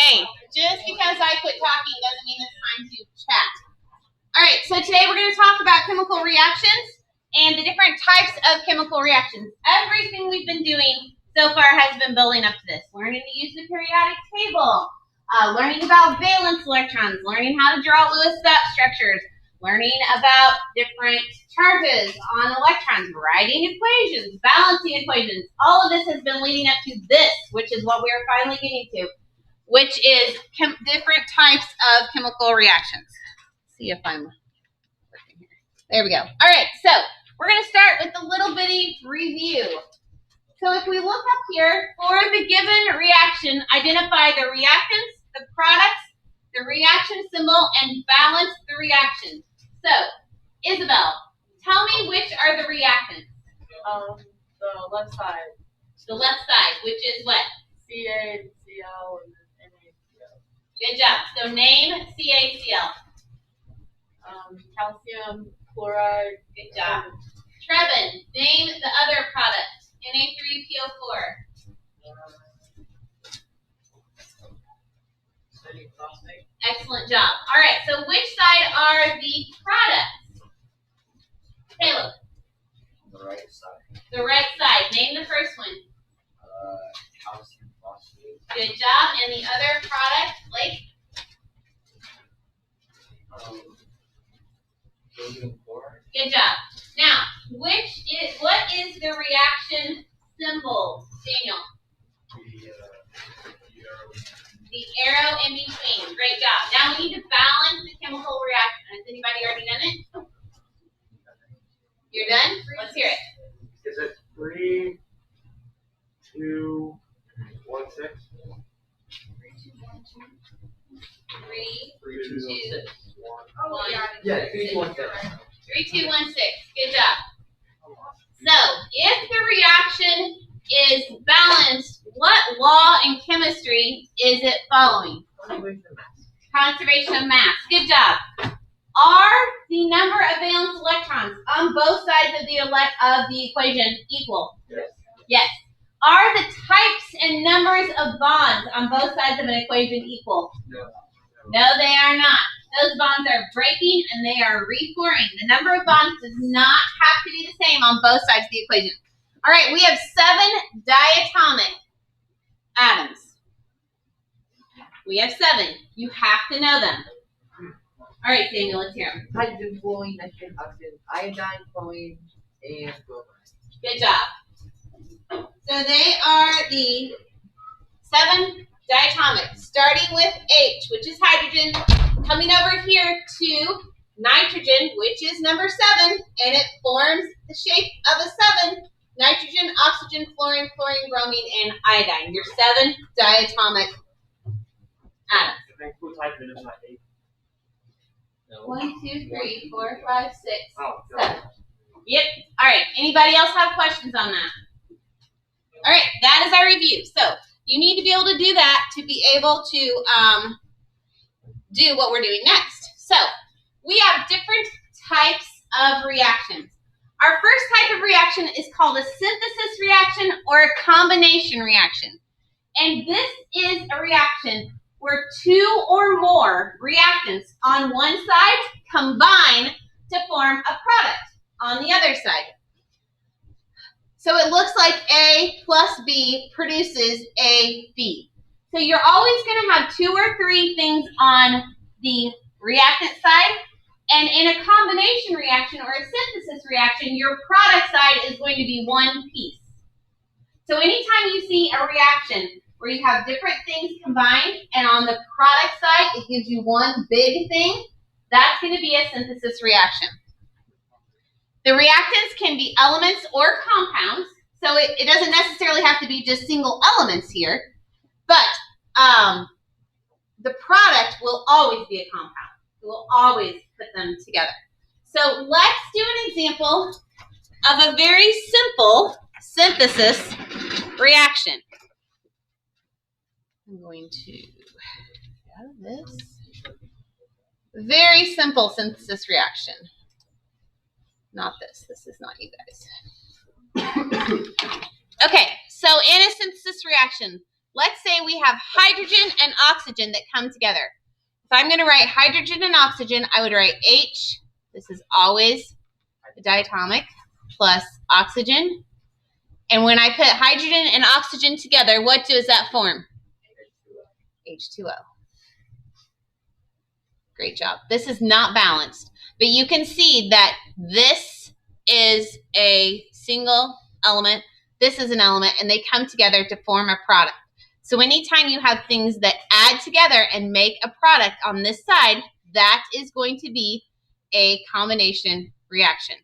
Hey, just because I quit talking doesn't mean it's time to chat. All right, so today we're going to talk about chemical reactions and the different types of chemical reactions. Everything we've been doing so far has been building up to this. Learning to use the periodic table, learning about valence electrons, learning how to draw Lewis structures, learning about different charges on electrons, writing equations, balancing equations. All of this has been leading up to this, which is what we are finally getting to, which is different types of chemical reactions. Let's see if I'm working here. There we go. All right, so we're going to start with a little bitty review. So if we look up here, for the given reaction, identify the reactants, the products, the reaction symbol, and balance the reaction. So, Isabel, tell me which are the reactants? The left side. The left side, which is what? Ca, Cl, and NaCl. Good job. So name CaCl. Calcium, chloride. Good job. Trevin, name the other product. Na3PO4. Excellent job. All right, so which side are the products? Caleb. The right side. The right side. Name the first one. Calcium phosphate. Good job. And the other product, Blake? Sodium chloride. Good job. Now, what is the reaction symbol, Daniel? The arrow in between. Great job. Now we need to balance the chemical reaction. Has anybody already done it? You're done? Let's hear it. Is it 3, 2, 1, 6? 3, 3, 2, 1, 6. 1. Yeah, 3, 2, 1, 6. 3, 2, 1, 6. Good job. So, if the reaction is balanced, what law in chemistry is it following? Conservation of mass. Good job. Are the number of valence electrons on both sides of the equation equal? Yes. Yes. Are the types and numbers of bonds on both sides of an equation equal? No. No, they are not. Those bonds are breaking and they are reforming. The number of bonds does not have to be the same on both sides of the equation. All right, we have 7 diatomic atoms. We have 7. You have to know them. All right, Samuel, let's hear them. Hydrogen, fluorine, nitrogen, oxygen, iodine, chlorine, and bromine. Good job. So they are the 7 diatomic, starting with H, which is hydrogen, coming over here to nitrogen, which is number 7, and it forms the shape of a 7. Nitrogen, oxygen, fluorine, chlorine, bromine, and iodine. Your 7 diatomic atoms. It includes hydrogen in that 8. No. 1, 2, 3, 4, 5, 6, Oh, 7. Yep. All right. Anybody else have questions on that? All right. That is our review. So you need to be able to do that to be able to do what we're doing next. So we have different types of reactions. Our first type of reaction is called a synthesis reaction or a combination reaction. And this is a reaction where 2 or more reactants on one side combine to form a product on the other side. So it looks like A plus B produces AB. So you're always going to have 2 or 3 things on the reactant side. And in a combination reaction or a synthesis reaction, your product side is going to be one piece. So anytime you see a reaction where you have different things combined, and on the product side, it gives you one big thing, that's going to be a synthesis reaction. The reactants can be elements or compounds, so it doesn't necessarily have to be just single elements here, but the product will always be a compound. It will always put them together. So let's do an example of a very simple synthesis reaction. I'm going to get out of this. Very simple synthesis reaction. Not this. This is not you guys. Okay, so in a synthesis reaction, let's say we have hydrogen and oxygen that come together. If I'm going to write hydrogen and oxygen, I would write H. This is always the diatomic plus oxygen. And when I put hydrogen and oxygen together, what does that form? H2O. Great job. This is not balanced, but you can see that this is a single element, this is an element, and they come together to form a product. So anytime you have things that add together and make a product on this side, that is going to be a combination reaction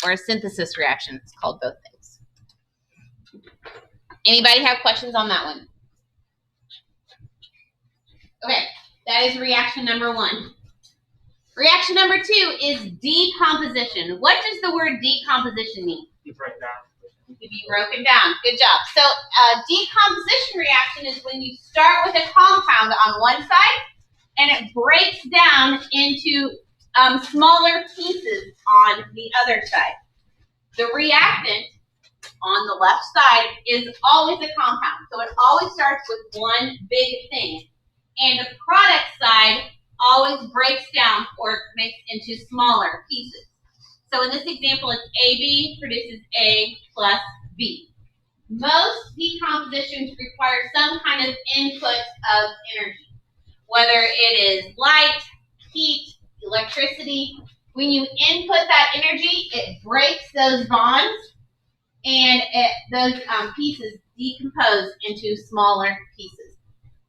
or a synthesis reaction. It's called both things. Anybody have questions on that one? Okay, that is reaction number 1. Reaction number 2 is decomposition. What does the word decomposition mean? You break down. To be broken down. Good job. So decomposition reaction is when you start with a compound on one side and it breaks down into smaller pieces on the other side. The reactant on the left side is always a compound. So it always starts with one big thing. And the product side always breaks down or makes into smaller pieces. So in this example, it's AB produces A plus B. Most decompositions require some kind of input of energy, whether it is light, heat, electricity. When you input that energy, it breaks those bonds and those pieces decompose into smaller pieces.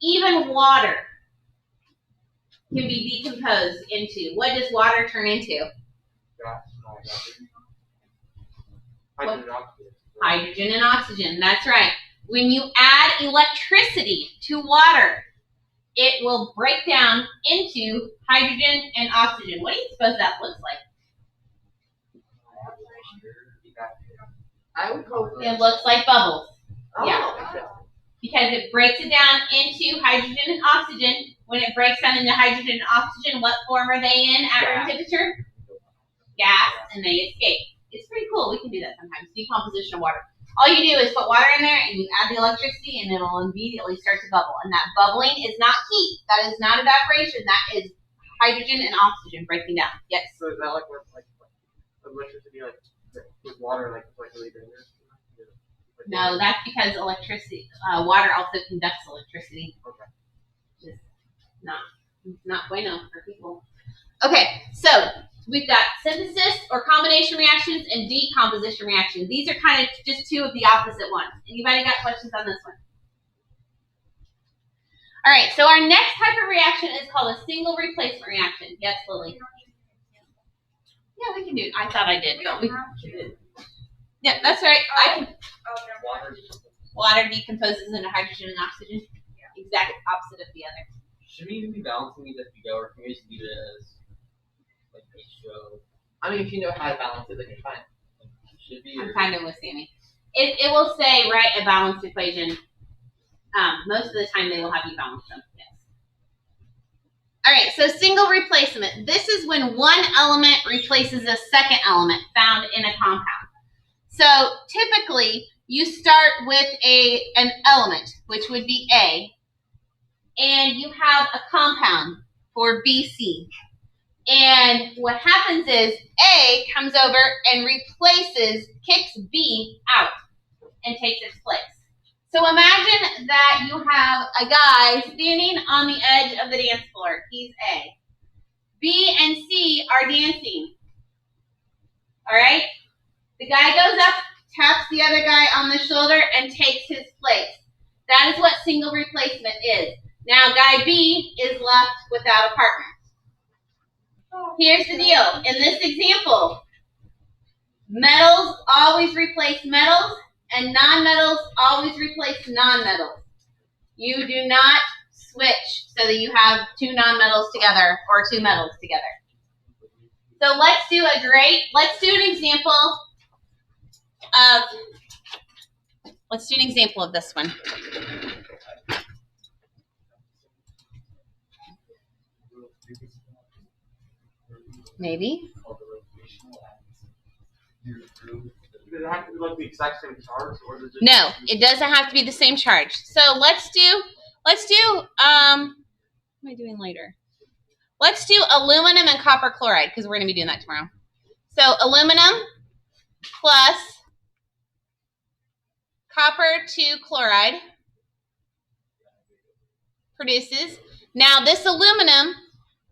Even water can be decomposed into, what does water turn into? Hydrogen and oxygen, that's right. When you add electricity to water, it will break down into hydrogen and oxygen. What do you suppose that looks like? I would go with It looks like bubbles. Oh, Yeah. Because it breaks it down into hydrogen and oxygen. When it breaks down into hydrogen and oxygen, what form are they in at room temperature? Gas, and they escape. It's pretty cool. We can do that sometimes. Decomposition of water. All you do is put water in there and you add the electricity and it'll immediately start to bubble. And that bubbling is not heat. That is not evaporation. That is hydrogen and oxygen breaking down. Yes? So is that like electricity, like with water, like really dangerous? No, that's because electricity, water also conducts electricity. Okay. Just not bueno for people. Okay, so we've got synthesis or combination reactions and decomposition reactions. These are kind of just two of the opposite ones. Anybody got questions on this one? All right, so our next type of reaction is called a single replacement reaction. Yes, Lily? Yeah, we can do it. I thought I did, but we did. Yeah, that's right. Water decomposes into hydrogen and oxygen. Yeah. Exact opposite of the other. Should we even be balancing these as we go, or can we just leave it as like H2O? I mean, if you know how to balance it, then you're fine. Should be. I'm kind of with Sammy. It will say write a balanced equation. Most of the time they will have you balance them. Yes. All right, so single replacement. This is when one element replaces a second element found in a compound. So typically you start with an element, which would be A, and you have a compound for BC. And what happens is A comes over and kicks B out and takes its place. So imagine that you have a guy standing on the edge of the dance floor. He's A. B and C are dancing. All right? The guy goes up, taps the other guy on the shoulder, and takes his place. That is what single replacement is. Now, guy B is left without a partner. Here's the deal. In this example, metals always replace metals, and non-metals always replace non-metals. You do not switch so that you have two non-metals together or two metals together. So let's do an example of this one. Maybe. Does it have to be like the exact same charge, or does it just No, it doesn't have to be the same charge. So let's do what am I doing later? Let's do aluminum and copper chloride because we're going to be doing that tomorrow. So aluminum plus copper 2 chloride produces. Now this aluminum,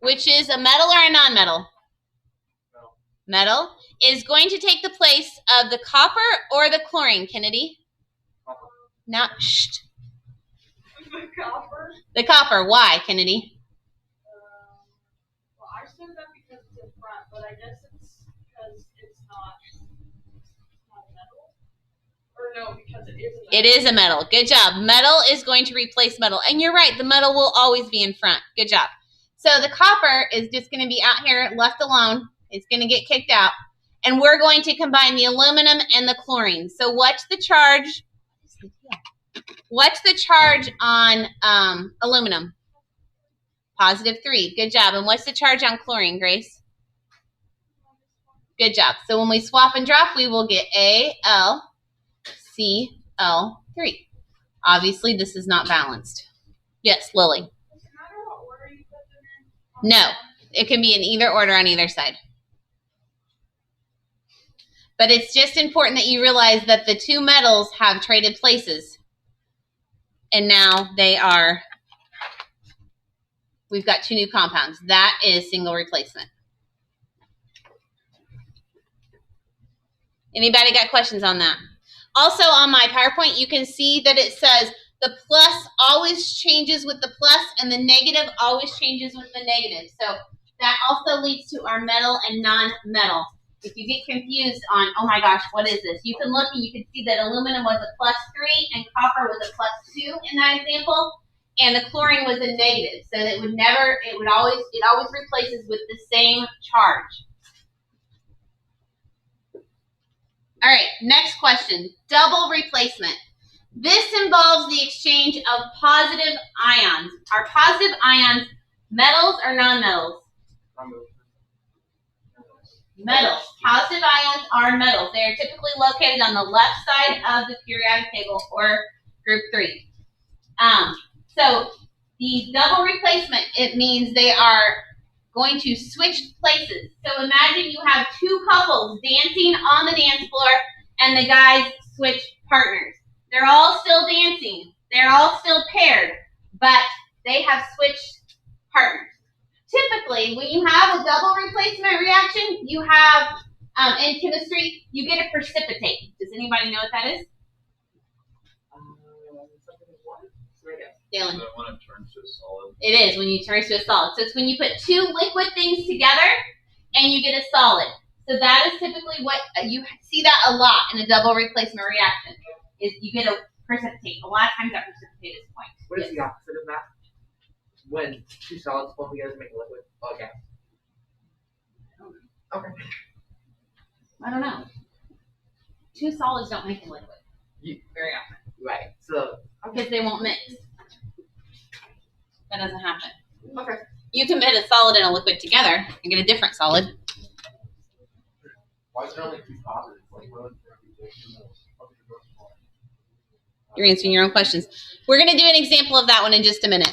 which is a metal or a non-metal? Metal, is going to take the place of the copper or the chlorine, Kennedy? copper? Not, shh. The copper. The copper, why, Kennedy? Well, I said that because it's in front, but I guess it's because it's not metal. Or no, because it is a metal. It is a metal. Good job. Metal is going to replace metal. And you're right, the metal will always be in front. Good job. So the copper is just going to be out here left alone. It's going to get kicked out. And we're going to combine the aluminum and the chlorine. So what's the charge? What's the charge on aluminum? +3. Good job. And what's the charge on chlorine, Grace? Good job. So when we swap and drop, we will get AlCl3. Obviously, this is not balanced. Yes, Lily. Does it matter what order you put them in? No, it can be in either order on either side. But it's just important that you realize that the two metals have traded places. And now we've got 2 new compounds. That is single replacement. Anybody got questions on that? Also on my PowerPoint, you can see that it says the plus always changes with the plus and the negative always changes with the negative. So that also leads to our metal and non-metal. If you get confused on, oh my gosh, what is this? You can look and you can see that aluminum was a +3 and copper was a +2 in that example, and the chlorine was a negative. So that it always replaces with the same charge. All right, next question, double replacement. This involves the exchange of positive ions. Are positive ions metals or non-metals? Metals. Positive ions are metals. They are typically located on the left side of the periodic table or group 3. So the double replacement, it means they are going to switch places. So imagine you have 2 couples dancing on the dance floor and the guys switch partners. They're all still dancing. They're all still paired, but they have switched partners. Typically, when you have a double replacement reaction, you have, in chemistry, you get a precipitate. Does anybody know what that is? Dylan. So when it turns to a solid. It is when you turn to a solid. So it's when you put 2 liquid things together and you get a solid. So that is typically what you see that a lot in a double replacement reaction. Is you get a precipitate. A lot of times that precipitate is point. What is the opposite of that? When 2 solids form together to make a liquid? Okay. Okay. I don't know. 2 solids don't make a liquid very often. Right. So. Because they won't mix. That doesn't happen. Okay. You can put a solid and a liquid together and get a different solid. Why is there only 2 positives? You're answering your own questions. We're going to do an example of that one in just a minute.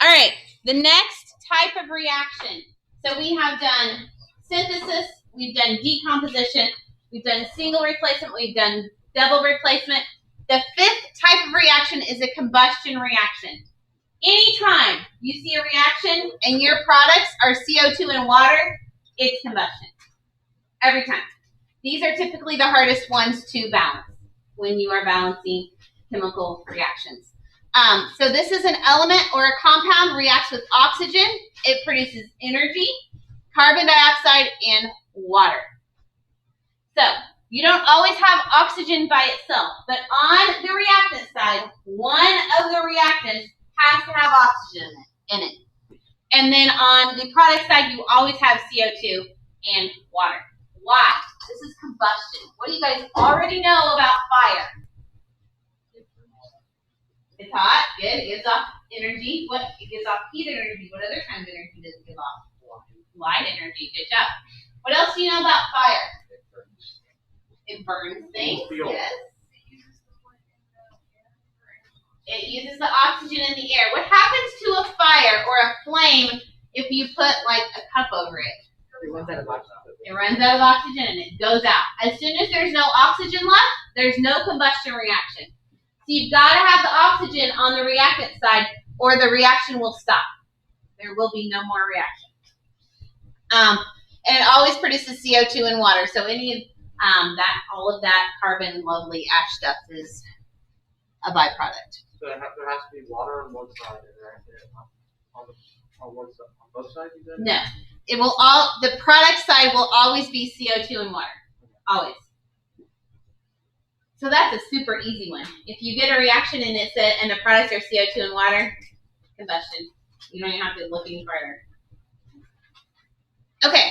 All right. The next type of reaction. So we have done synthesis. We've done decomposition. We've done single replacement. We've done double replacement. The 5th type of reaction is a combustion reaction. Anytime you see a reaction and your products are CO2 and water, it's combustion. Every time. These are typically the hardest ones to balance when you are balancing chemical reactions. So this is an element or a compound reacts with oxygen. It produces energy, carbon dioxide, and water. So you don't always have oxygen by itself, but on the reactant side, one of the reactants has to have oxygen in it. And then on the product side, you always have CO2 and water. Why? This is combustion. What do you guys already know about fire? It's hot. Good. It gives off energy. It gives off heat energy. What other kind of energy does it give off? Light energy. Good job. What else do you know about fire? It burns things. Fuel. Yes. It It uses uses the oxygen in the air. the oxygen in the air. What happens to a fire or a flame if you put like a cup over it? It runs out of oxygen. It runs out of oxygen and it goes out. As soon as there's no oxygen left, there's no combustion reaction. So you've got to have the oxygen on the reactant side or the reaction will stop. There will be no more reaction. And it always produces CO2 and water. So all of that carbon lovely ash stuff is a byproduct. So there has to be water on one side and on one side, on both sides. You said? No, the product side will always be CO2 and water, always. So that's a super easy one. If you get a reaction and the products are CO2 and water, combustion. You don't even have to look any further. Okay.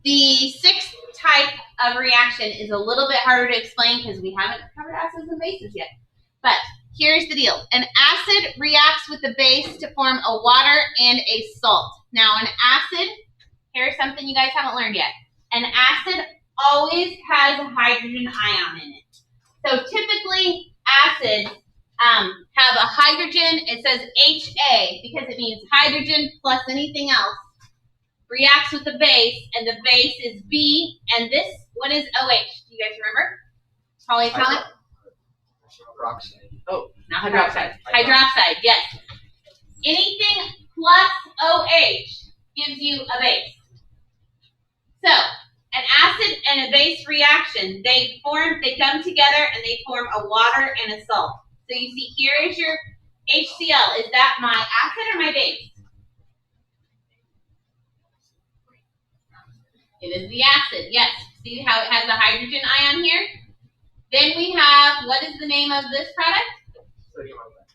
The sixth type of reaction is a little bit harder to explain because we haven't covered acids and bases yet. But here's the deal. An acid reacts with the base to form a water and a salt. Now an acid, here's something you guys haven't learned yet. An acid always has a hydrogen ion in it. So typically acids have a hydrogen, it says HA because it means hydrogen plus anything else reacts with the base, and the base is B, and this one is OH. Do you guys remember? Polyatomic? Oh, not hydroxide. Hydroxide, yes. Anything plus OH gives you a base. So, an acid and a base reaction, they come together and they form a water and a salt. So you see here is your HCl. Is that my acid or my base? It is the acid, yes. See how it has the hydrogen ion here? Then we have, what is the name of this product?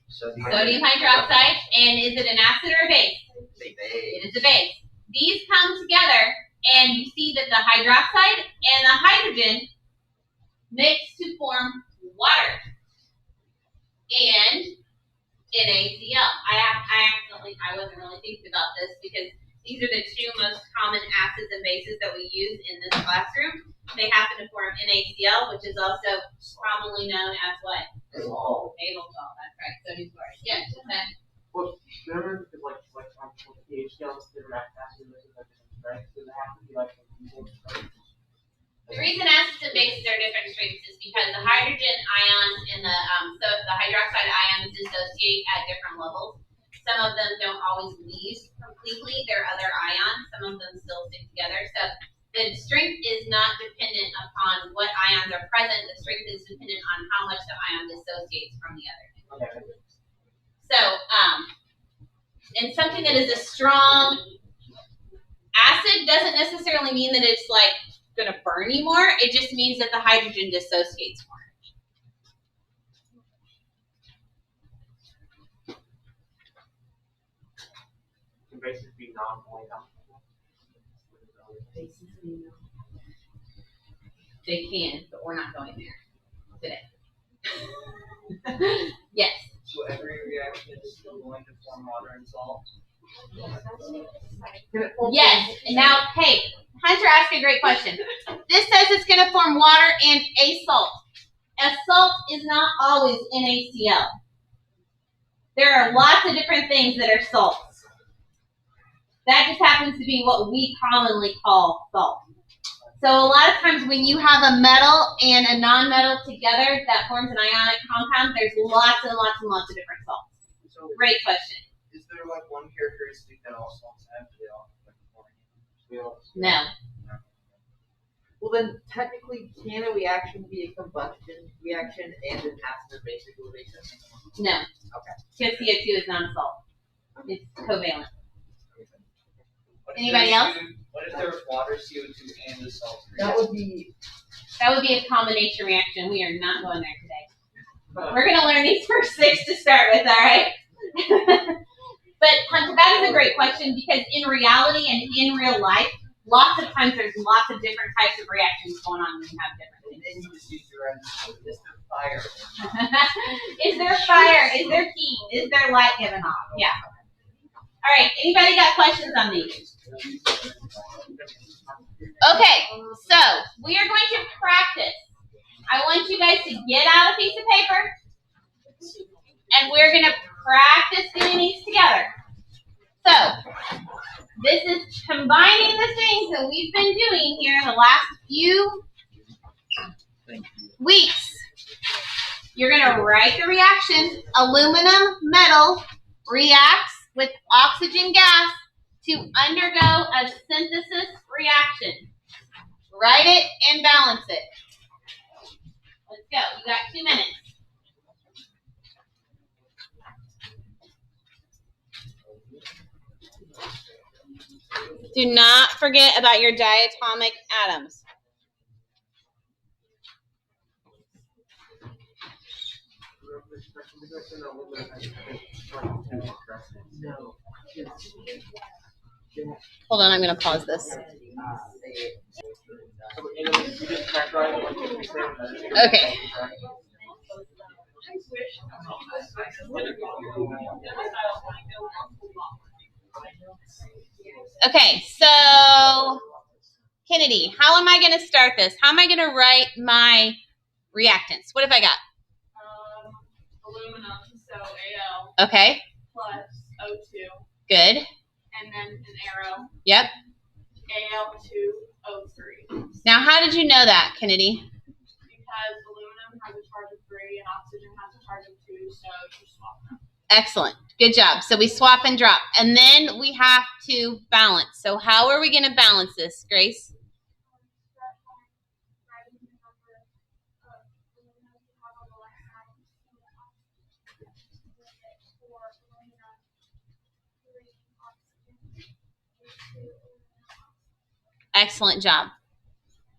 Sodium hydroxide. And is it an acid or a base? It is a base. These come together and you see that the hydroxide and the hydrogen mix to form water and NaCl. I wasn't really thinking about this because these are the two most common acids and bases that we use in this classroom. They happen to form NaCl, which is also commonly known as what? Salt. Table salt, that's right. Sodium chloride. Yeah, okay. Well, remember, because like on pH scales, different acid and bases have different strengths. Does it have to be like equal strength? The reason acids and bases are different strengths is because the hydrogen ions and the hydroxide ions dissociate at different levels. Some of them don't always leave completely their other ions. Some of them still stick together. So the strength is not dependent upon what ions are present. The strength is dependent on how much the ion dissociates from the other. Okay. So, and something that is a strong acid doesn't necessarily mean that it's like going to burn you more. It just means that the hydrogen dissociates more. Can bases be non-polyatomic? They can, but we're not going there today. Yes. So every reaction is still going to form water and salt? Yes. And now, hey, Hunter asked a great question. This says it's going to form water and a salt. A salt is not always NaCl. There are lots of different things that are salts. That just happens to be what we commonly call salt. So a lot of times when you have a metal and a non-metal together that forms an ionic compound, there's lots and lots and lots of different salts. So Great question. is there like one characteristic that all salts have? They all like chlorine? No. Well, then technically, can a reaction be a combustion reaction and an acid or base equalization? No. Okay. Because CO2 is not a salt. It's covalent. What if Anybody there's- else? What if there was water, CO2, and the salt? That would be. That would be a combination reaction. We are not going there today. We're going to learn these first six to start with, all right? But Hunter, that is a great question because in reality and in real life, lots of times there's lots of different types of reactions going on when you have different And then you just use your own. Is there fire? Is there fire? Is there heat? Is there light given off? Yeah. All right, anybody got questions on these? Okay, so we are going to practice. I want you guys to get out a piece of paper, and we're going to practice doing these together. So, this is combining the things that we've been doing here the last few weeks. You're going to write the reaction. Aluminum metal reacts with oxygen gas to undergo a synthesis reaction. Write it and balance it. Let's go. You got 2 minutes. Do not forget about your diatomic atoms. No. Hold on, I'm going to pause this. Okay. Okay, so Kennedy, how am I going to start this? How am I going to write my reactants? What have I got? Aluminum, so Al. Okay. Plus O2. Good. And then an arrow. Yep. Al2O3. Now, how did you know that, Kennedy? Because aluminum has a charge of 3 and oxygen has a charge of 2, so you swap them. Excellent. Good job. So we swap and drop. And then we have to balance. So how are we going to balance this, Grace? Excellent job.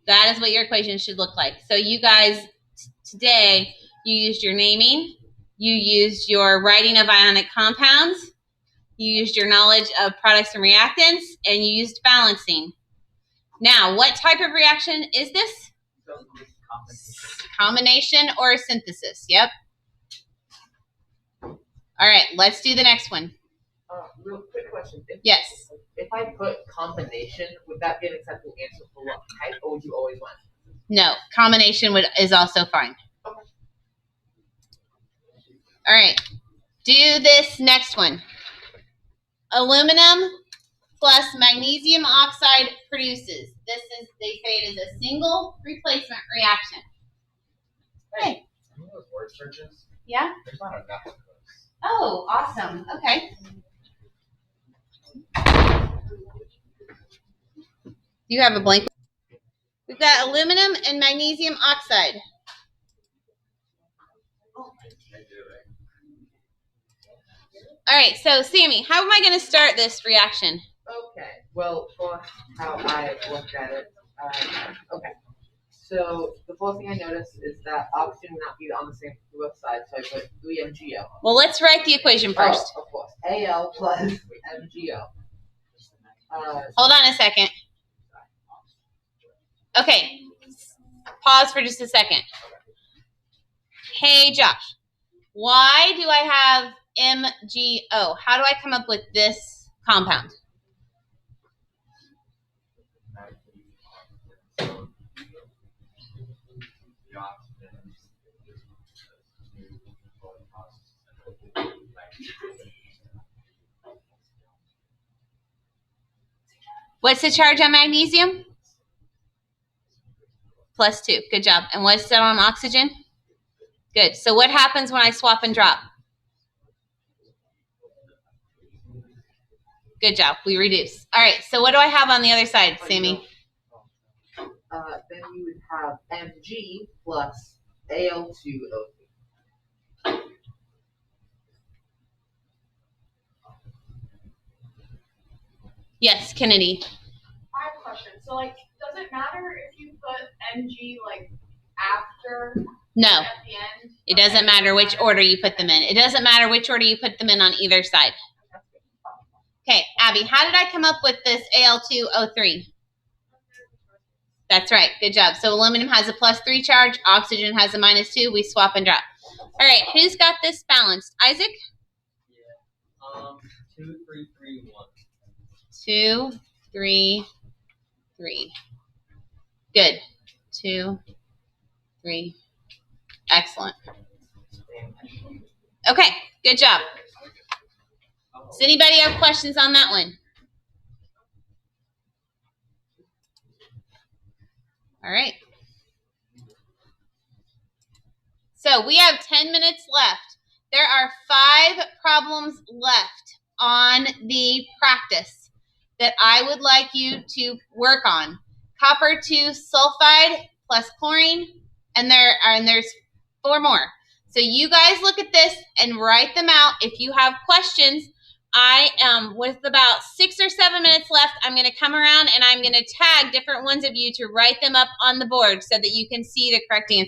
That is what your equation should look like. So you guys, today, you used your naming, you used your writing of ionic compounds, you used your knowledge of products and reactants, and you used balancing. Now, what type of reaction is this? Combination or synthesis? Yep. All right, let's do the next one. Real quick question. Yes. If I put combination, would that be an acceptable answer for what type, or would you always want? No, combination is also fine. Okay. All right, do this next one. Aluminum plus magnesium oxide produces. This is, they say it is a single replacement reaction. Hey. Some of those word searches, Yeah? there's not enough of those. Oh, awesome. Okay. You have a blank. We've got aluminum and magnesium oxide. All right, so Sammy, how am I going to start this reaction? Okay. Well, for how I looked at it, okay. So the first thing I noticed is that oxygen would not be on the same both sides, so I put 3MgO. Well, let's write the equation first. Oh, of course. Al plus MgO. Hold on a second. Okay, pause for just a second. Hey, Josh, why do I have MgO? How do I come up with this compound? What's the charge on magnesium? +2. Good job. And what's that on oxygen? Good. So what happens when I swap and drop? Good job. We reduce. All right. So what do I have on the other side, Sammy? Then you would have Mg plus Al2O3. Yes, Kennedy. I have a question. So, like, does it matter if you put Mg, like, after? No, At the end? it doesn't matter which order you put them in. It doesn't matter which order you put them in on either side. Okay, Abby, how did I come up with this Al2O3? That's right. Good job. So aluminum has a +3 charge. Oxygen has a -2. We swap and drop. All right, who's got this balanced? Isaac? Yeah. 2, 3, 3, 1. 2, 3, 3. Good. 2, 3. Excellent. Okay, good job. Does anybody have questions on that one? All right. So we have 10 minutes left. There are 5 problems left on the practice that I would like you to work on. Copper 2 sulfide plus chlorine, and there's 4 more. So you guys look at this and write them out. If you have questions, with about 6 or 7 minutes left, I'm going to come around and I'm going to tag different ones of you to write them up on the board so that you can see the correct answer.